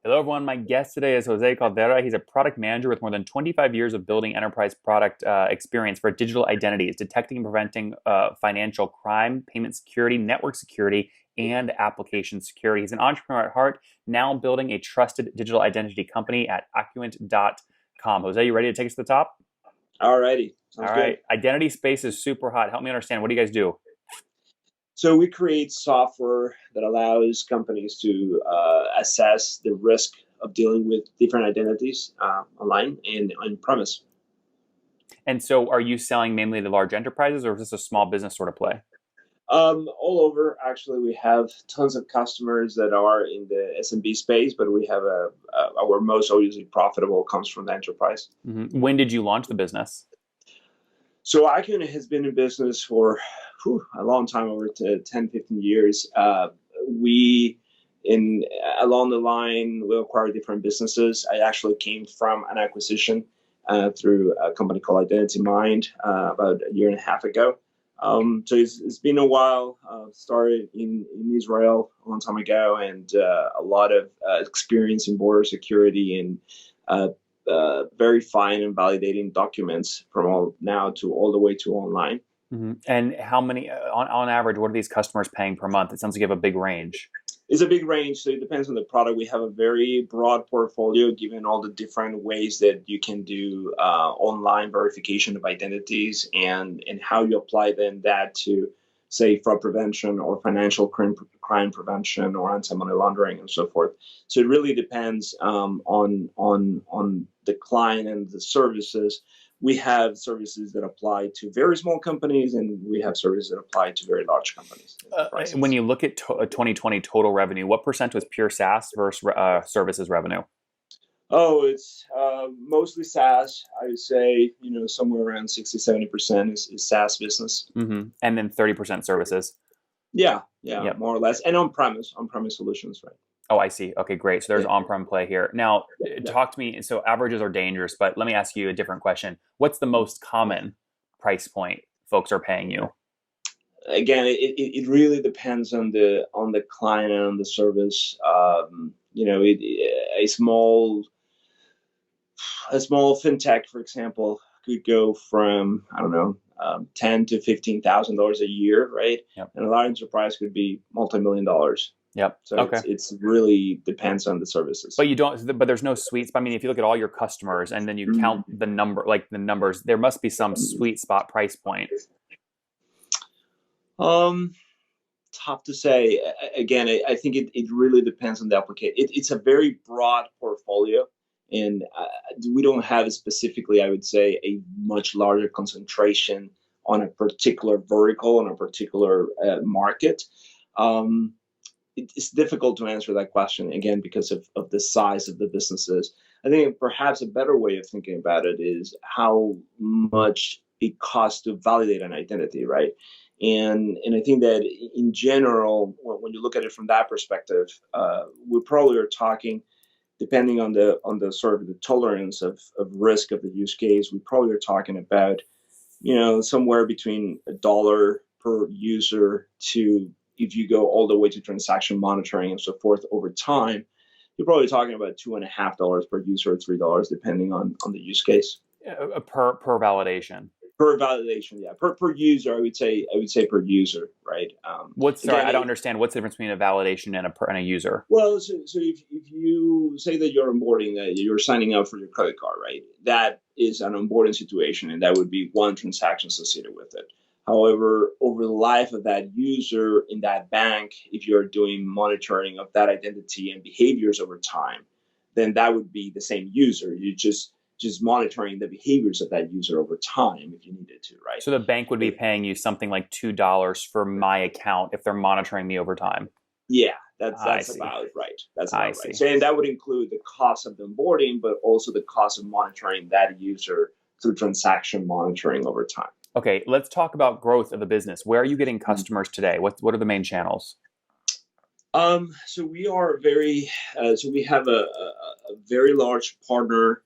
Hello, everyone. My guest today is Jose Caldera. He's a product manager with more than 25 years of building enterprise product experience for digital identities, detecting and preventing financial crime, payment security, network security, and application security. He's an entrepreneur at heart, now building a trusted digital identity company at Acuant.com. Jose, you ready to take us to the top? All righty. All Sounds right. good. Identity space is super hot. Help me understand. What do you guys do? So we create software that allows companies to assess the risk of dealing with different identities online and on premise. And so are you selling mainly to large enterprises, or is this a small business sort of play? All over, actually, we have tons of customers that are in the SMB space, but we have our most obviously profitable comes from the enterprise. When did you launch the business? So Icon has been in business for a long time, over to 10, 15 years. We, in along the line, we acquired different businesses. I actually came from an acquisition through a company called Identity Mind about a year and a half ago. So it's been a while. Started in Israel a long time ago, and a lot of experience in border security and verifying and validating documents from all the way to online. And how many, on average, what are these customers paying per month? It sounds like you have a big range. It's a big range, so it depends on the product. We have a very broad portfolio, given all the different ways that you can do online verification of identities and how you apply then that to, say, fraud prevention or financial crime prevention or anti-money laundering and so forth. So it really depends on the client and the services. We have services that apply to very small companies, and we have services that apply to very large companies. When you look at 2020 total revenue, what percent was pure SaaS versus services revenue? Oh, it's mostly SaaS. I would say, somewhere around 60-70% is SaaS business. And then 30% services. Yeah, Yep. more or less. And on-premise solutions, right? Oh, I see. Okay, great. So there's on-prem play here. Now, talk to me. So averages are dangerous, but let me ask you a different question. What's the most common price point folks are paying you? Again, it really depends on the client and on the service. A small fintech, for example, could go from, I don't know, $10,000 to $15,000 a year, right? Yep. And a large enterprise could be multi-million dollars. Yep. So Okay. it's really depends on the services. But there's no sweet spot. I mean, if you look at all your customers and then you count the numbers, there must be some sweet spot price point. Tough to say. Again, I think it really depends on the application. It's a very broad portfolio, and we don't have specifically, I would say, a much larger concentration on a particular vertical, on a particular market. It's difficult to answer that question, again, because of the size of the businesses. I think perhaps a better way of thinking about it is how much it costs to validate an identity, right? And I think that in general, when you look at it from that perspective, we probably are talking, depending on the sort of the tolerance of risk of the use case, we probably are talking about, somewhere between $1 per user to, if you go all the way to transaction monitoring and so forth over time, you're probably talking about $2.50 per user or $3, depending on the use case. Per validation. Per validation, yeah. Per user, I would say per user, right? I don't understand. What's the difference between a validation and a user? Well, so if you say that you're onboarding, you're signing up for your credit card, right? That is an onboarding situation, and that would be one transaction associated with it. However, over the life of that user in that bank, if you're doing monitoring of that identity and behaviors over time, then that would be the same user. You just monitoring the behaviors of that user over time if you needed to, right? So the bank would be paying you something like $2 for my account if they're monitoring me over time. Yeah, that's about right. That's about see. right. So, and that would include the cost of the onboarding, but also the cost of monitoring that user through transaction monitoring over time. Okay, let's talk about growth of the business. Where are you getting customers today? What are the main channels? So we are we have a very large partner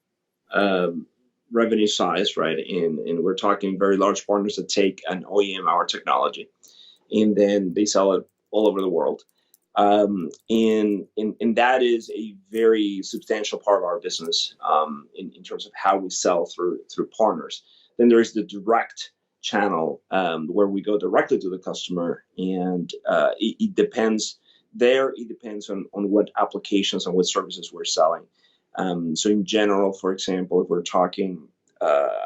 revenue size, right? And we're talking very large partners that take an OEM, our technology, and then they sell it all over the world. And that is a very substantial part of our business in terms of how we sell through partners. Then there is the direct channel where we go directly to the customer, and it depends. There, it depends on what applications and what services we're selling. So in general, for example, if we're talking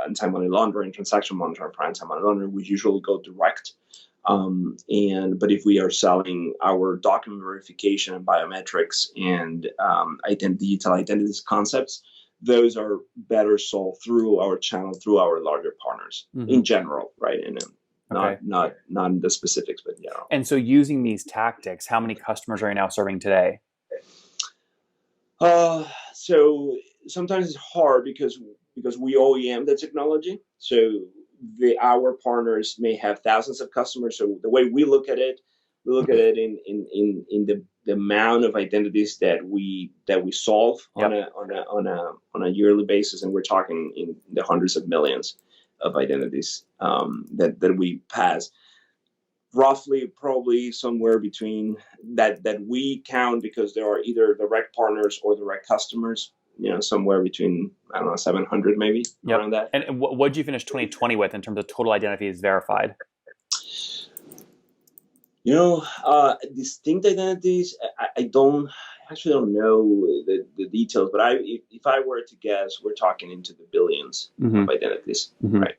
anti-money laundering, transaction monitoring for anti-money laundering, we usually go direct. But if we are selling our document verification and biometrics and digital identities concepts, those are better sold through our channel, through our larger partners in general, right? And not in the specifics, but yeah. And so using these tactics, how many customers are you now serving today? So sometimes it's hard because we OEM the technology. So our partners may have thousands of customers. So the way we look at it, in the amount of identities that we solve on a yearly basis, and we're talking in the hundreds of millions of identities that we pass. Roughly, probably somewhere between that we count, because there are either direct partners or direct customers. Somewhere between, I don't know, 700 maybe, around that. And what did you finish 2020 with in terms of total identities verified? Distinct identities, I don't know the details, but if I were to guess, we're talking into the billions of identities, right?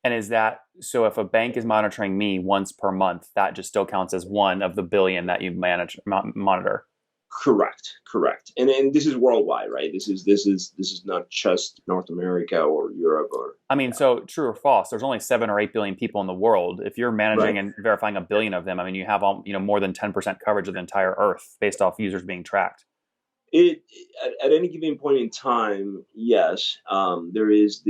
And is that, so if a bank is monitoring me once per month, that just still counts as one of the billion that you monitor? Correct. And this is worldwide, right? This is not just North America or Europe or. So true or false? There's only 7 or 8 billion people in the world. If you're managing and verifying a billion of them, you have more than 10% coverage of the entire Earth based off users being tracked. At any given point in time, yes, there is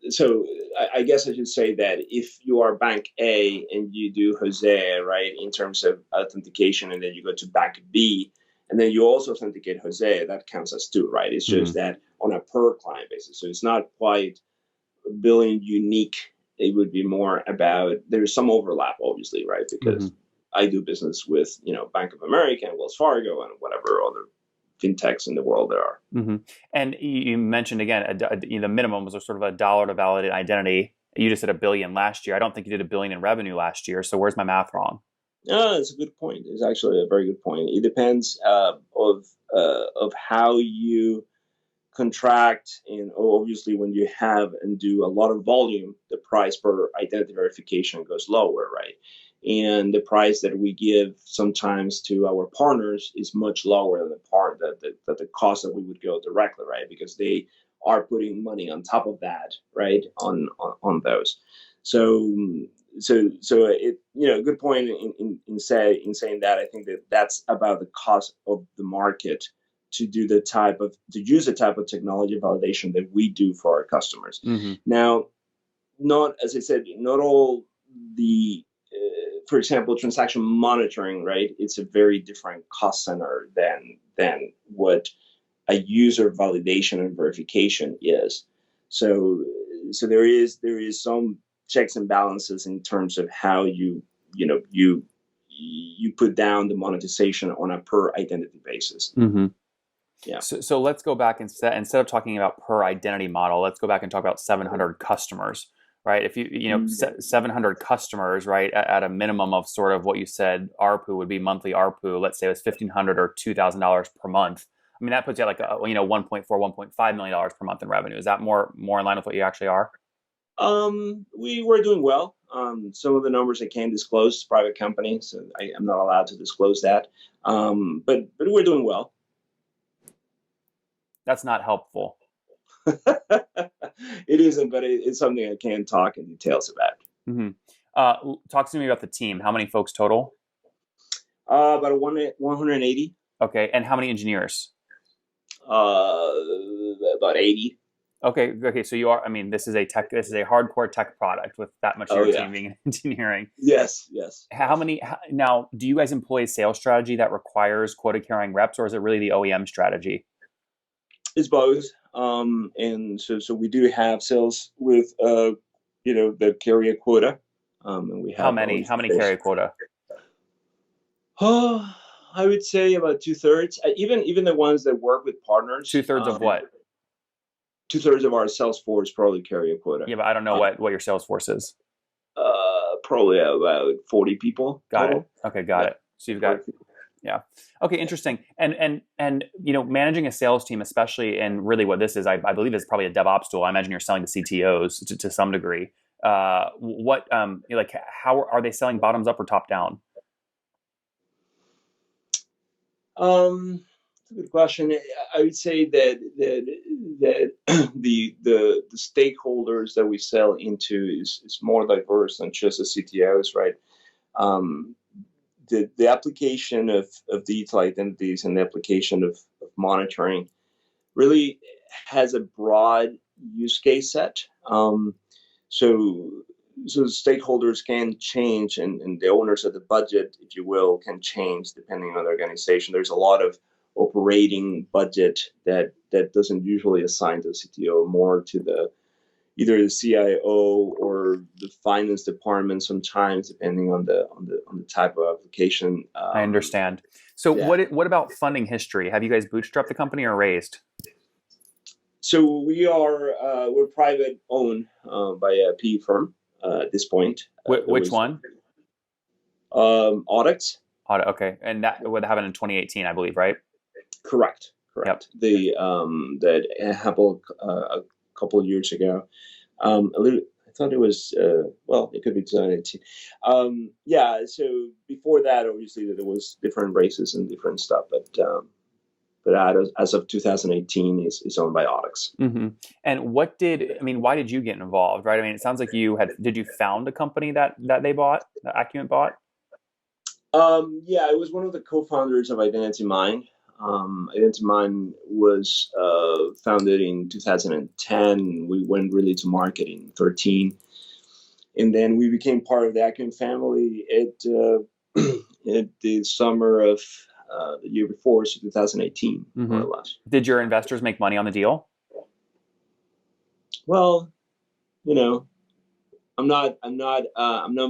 So I guess I should say that if you are Bank A and you do Jose, right, in terms of authentication, and then you go to Bank B, and then you also authenticate Jose, that counts as 2, right? It's just that on a per client basis. So it's not quite a billion unique. It would be more about, there's some overlap, obviously, right? Because I do business with, Bank of America and Wells Fargo and whatever other fintechs in the world there are. And you mentioned again, the minimum was a sort of $1 to validate identity. You just said $1 billion last year. I don't think you did $1 billion in revenue last year. So where's my math wrong? No, it's a good point. It's actually a very good point. It depends of how you contract, and obviously when you have and do a lot of volume, the price per identity verification goes lower, right? And the price that we give sometimes to our partners is much lower than the cost that we would go directly, right? Because they are putting money on top of that, right? On those. So it, good point in saying that. I think that's about the cost of the market to use the type of technology validation that we do for our customers. Now, as I said, not all the for example, transaction monitoring, right? It's a very different cost center than what a user validation and verification is. So there is some checks and balances in terms of how you put down the monetization on a per identity basis. Yeah. So let's go back instead of talking about per identity model, let's go back and talk about 700 customers. Right. If 700 customers, right, at a minimum of sort of what you said, ARPU would be monthly ARPU. Let's say it was $1,500 or $2,000 per month. That puts you at like $1.5 million per month in revenue. Is that more in line with what you actually are? We were doing well. Some of the numbers I can't disclose, private company, so I'm not allowed to disclose that. But we're doing well. That's not helpful. It isn't, but it's something I can talk in details about. Talk to me about the team. How many folks total? About 180. Okay, and how many engineers? About 80. Okay. So you are. This is a hardcore tech product with that much of your team being in engineering. Yes. How many now? Do you guys employ a sales strategy that requires quota carrying reps, or is it really the OEM strategy? It's both. And so we do have sales with that carry a quota. And we have how many carry a quota? Oh, I would say about 2/3. Even the ones that work with Two partners, thirds of what? 2/3 of our sales force probably carry a quota. Yeah, but I don't know Uh, what your sales force is. Probably about 40 people Got it. total. Okay, got Yeah, it. So you've got 40 people. yeah. Okay, interesting. And managing a sales team, especially in really what this is, I believe is probably a DevOps tool. I imagine you're selling to CTOs to some degree. What like how are they selling bottoms up or top down? That's a good question. I would say that the stakeholders that we sell into is more diverse than just the CTOs, right? Um, the application of digital identities and the application of monitoring really has a broad use case set. So so stakeholders can change, and the owners of the budget, if you will, can change depending on the organization. There's a lot of operating budget that doesn't usually assign to the CTO, more to the either the CIO or the finance department sometimes, depending on the type of application. I understand. So Yeah. what about funding history? Have you guys bootstrapped the company or raised? So we're private owned by a PE firm at this point. There Which was one? audits. Okay, and that would happen in 2018, I believe, right? Correct. Yep. Correct. The that happened a couple of years ago. A little. I thought it was well, it could be 2018. Yeah. So before that, obviously, there was different races and different stuff, but as of 2018, is owned by Audix. Mm-hmm. And why did you get involved, right? I mean, it sounds like did you found a company that they bought, that Acuant bought? Yeah, I was one of the co-founders of Identity Mind. Identity Mind was founded in 2010. We went really to market in 13, and then we became part of the Acuant family at the summer of the year before, so 2018, more Mm-hmm. or less. Did your investors make money on the deal? Well, you know, I'm not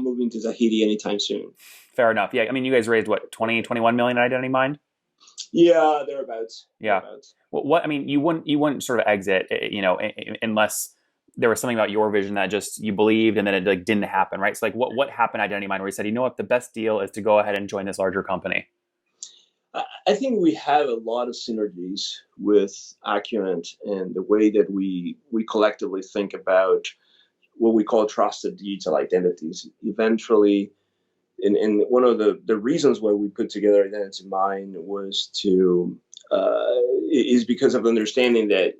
moving to Tahiti anytime soon. Fair enough. Yeah, I mean, you guys raised what, 20, 21 million in Identity Mind? Yeah, thereabouts. Yeah. Thereabouts. What I mean, you wouldn't sort of exit, unless there was something about your vision that just you believed and then it like didn't happen, right? So like what happened at Identity Mind where you said, you know what, the best deal is to go ahead and join this larger company? I think we have a lot of synergies with Acuant and the way that we collectively think about what we call trusted digital identities. Eventually, and one of the reasons why we put together Identity Mind was to is because of understanding that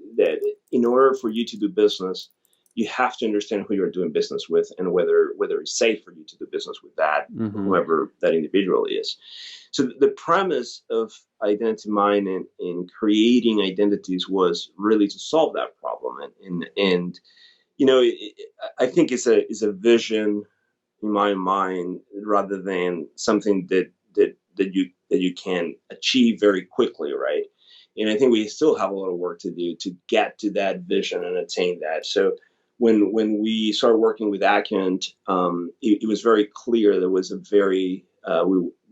in order for you to do business, you have to understand who you're doing business with and whether it's safe for you to do business with that Mm-hmm. whoever that individual is. So the premise of Identity Mind in creating identities was really to solve that problem, and I think it's a vision in my mind rather than something that you can achieve very quickly, right? And I think we still have a lot of work to do to get to that vision and attain that. So when we started working with Acuant, it was very clear there was a very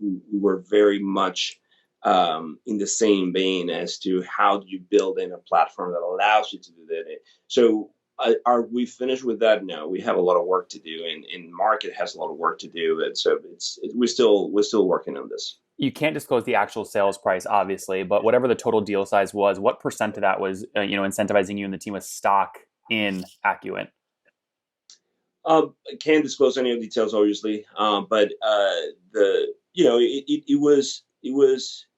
we were very much in the same vein as to how do you build in a platform that allows you to do that. So are we finished with that? No, we have a lot of work to do, and market has a lot of work to do. And so we're still working on this. You can't disclose the actual sales price, obviously, but whatever the total deal size was, what percent of that was, incentivizing you and the team with stock in Acuant? I can't disclose any of the details, obviously, but the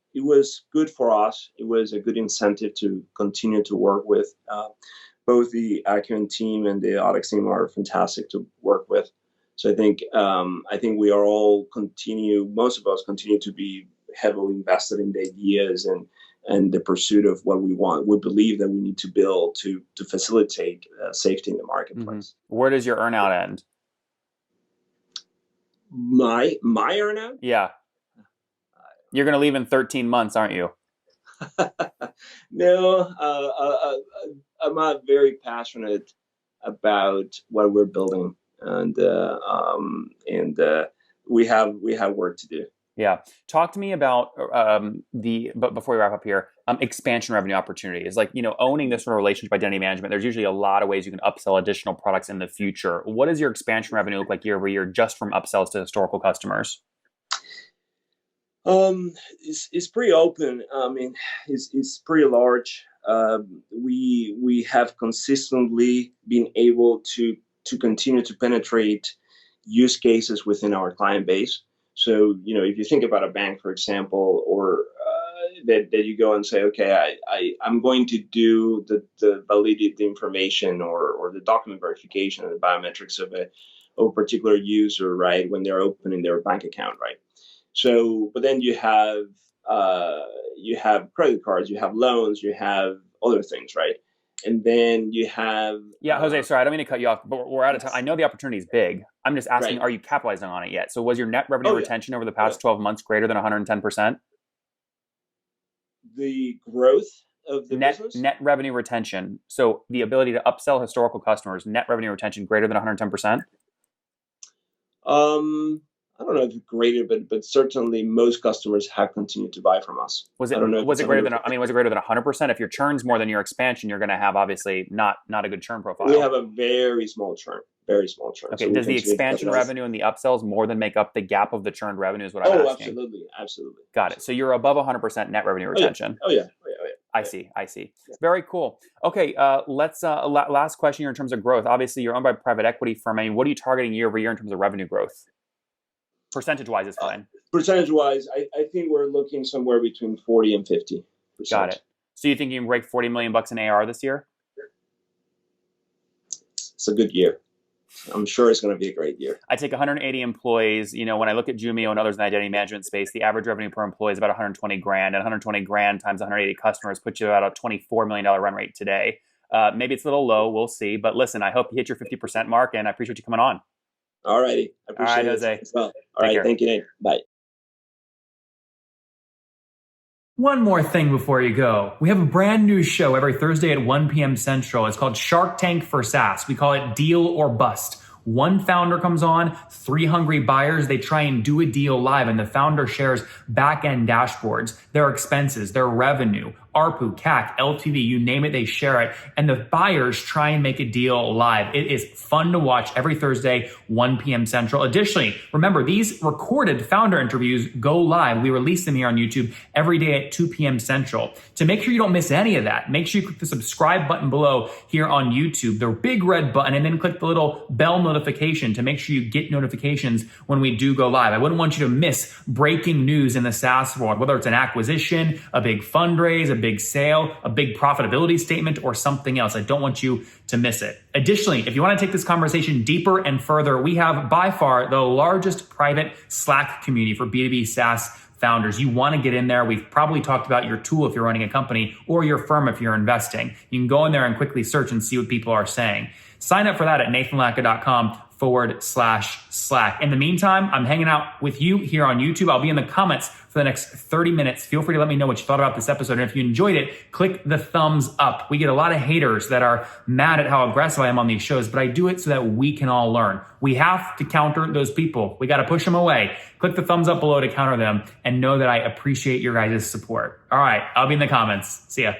it was good for us. It was a good incentive to continue to work with. Both the Acuant team and the Audix team are fantastic to work with. So I think we are all most of us continue to be heavily invested in the ideas and the pursuit of what we want. We believe that we need to build to facilitate safety in the Mm-hmm. marketplace. Where does your earnout end? My earnout? Yeah. You're going to leave in 13 months, aren't you? No, I'm not very passionate about what we're building, and we have work to do. Yeah. Talk to me about but before we wrap up here, expansion revenue opportunities. Like, owning this sort of relationship identity management, there's usually a lot of ways you can upsell additional products in the future. What does your expansion revenue look like year over year just from upsells to historical customers? It's pretty open. I mean, it's pretty large. We have consistently been able to continue to penetrate use cases within our client base. So, if you think about a bank, for example, or that you go and say, okay, I'm going to do the validity of the information or the document verification and the biometrics of a particular user, right, when they're opening their bank account, right? So, but then you have credit cards, you have loans, you have other things, right? And then you have Yeah, Jose, sorry, I don't mean to cut you off, but we're out of time. I know the opportunity is big. I'm just asking, right. are you capitalizing on it yet? So was your net revenue Oh, retention over the past 12 months greater than 110%? The growth of the business. Net revenue retention. So the ability to upsell historical customers, net revenue retention greater than 110%? I don't know if it's greater, but certainly most customers have continued to buy from us. Was I it don't know if was it's it greater than was it greater than 100%? If your churn's more than your expansion, you're going to have obviously not a good churn profile. We have a very small churn. Very small churn. Okay, So does the expansion revenue and the upsells more than make up the gap of the churned revenue is what I'm asking? Absolutely. Got it. So you're above 100% net revenue retention. Oh yeah. I see. Yeah. Very cool. Okay, let's last question here in terms of growth. Obviously, you're owned by a private equity firm. I mean, what are you targeting year over year in terms of revenue growth? Percentage-wise is fine. Percentage-wise, I think we're looking somewhere between 40 and 50%. Got it. So you think you can break $40 million in AR this year? It's a good year. I'm sure it's going to be a great year. I take 180 employees. When I look at Jumio and others in the identity management space, the average revenue per employee is about 120 grand, and 120 grand times 180 customers puts you at a $24 million run rate today. Maybe it's a little low. We'll see. But listen, I hope you hit your 50% mark, and I appreciate you coming on. All righty. I appreciate it Jose. as well. All right. Thank you, Nate. Bye. One more thing before you go. We have a brand new show every Thursday at 1 p.m. Central. It's called Shark Tank for SaaS. We call it Deal or Bust. One founder comes on, 3 hungry buyers, they try and do a deal live, and the founder shares back-end dashboards, their expenses, their revenue, ARPU, CAC, LTV, you name it, they share it. And the buyers try and make a deal live. It is fun to watch every Thursday, 1 p.m. Central. Additionally, remember, these recorded founder interviews go live. We release them here on YouTube every day at 2 p.m. Central. To make sure you don't miss any of that, make sure you click the subscribe button below here on YouTube, the big red button, and then click the little bell notification to make sure you get notifications when we do go live. I wouldn't want you to miss breaking news in the SaaS world, whether it's an acquisition, a big fundraise, a big sale, a big profitability statement, or something else. I don't want you to miss it. Additionally, if you want to take this conversation deeper and further, we have by far the largest private Slack community for B2B SaaS founders. You want to get in there. We've probably talked about your tool if you're running a company or your firm if you're investing. You can go in there and quickly search and see what people are saying. Sign up for that at nathanlatka.com/Slack. In the meantime, I'm hanging out with you here on YouTube. I'll be in the comments for the next 30 minutes. Feel free to let me know what you thought about this episode. And if you enjoyed it, click the thumbs up. We get a lot of haters that are mad at how aggressive I am on these shows, but I do it so that we can all learn. We have to counter those people. We got to push them away. Click the thumbs up below to counter them and know that I appreciate your guys' support. All right, I'll be in the comments. See ya.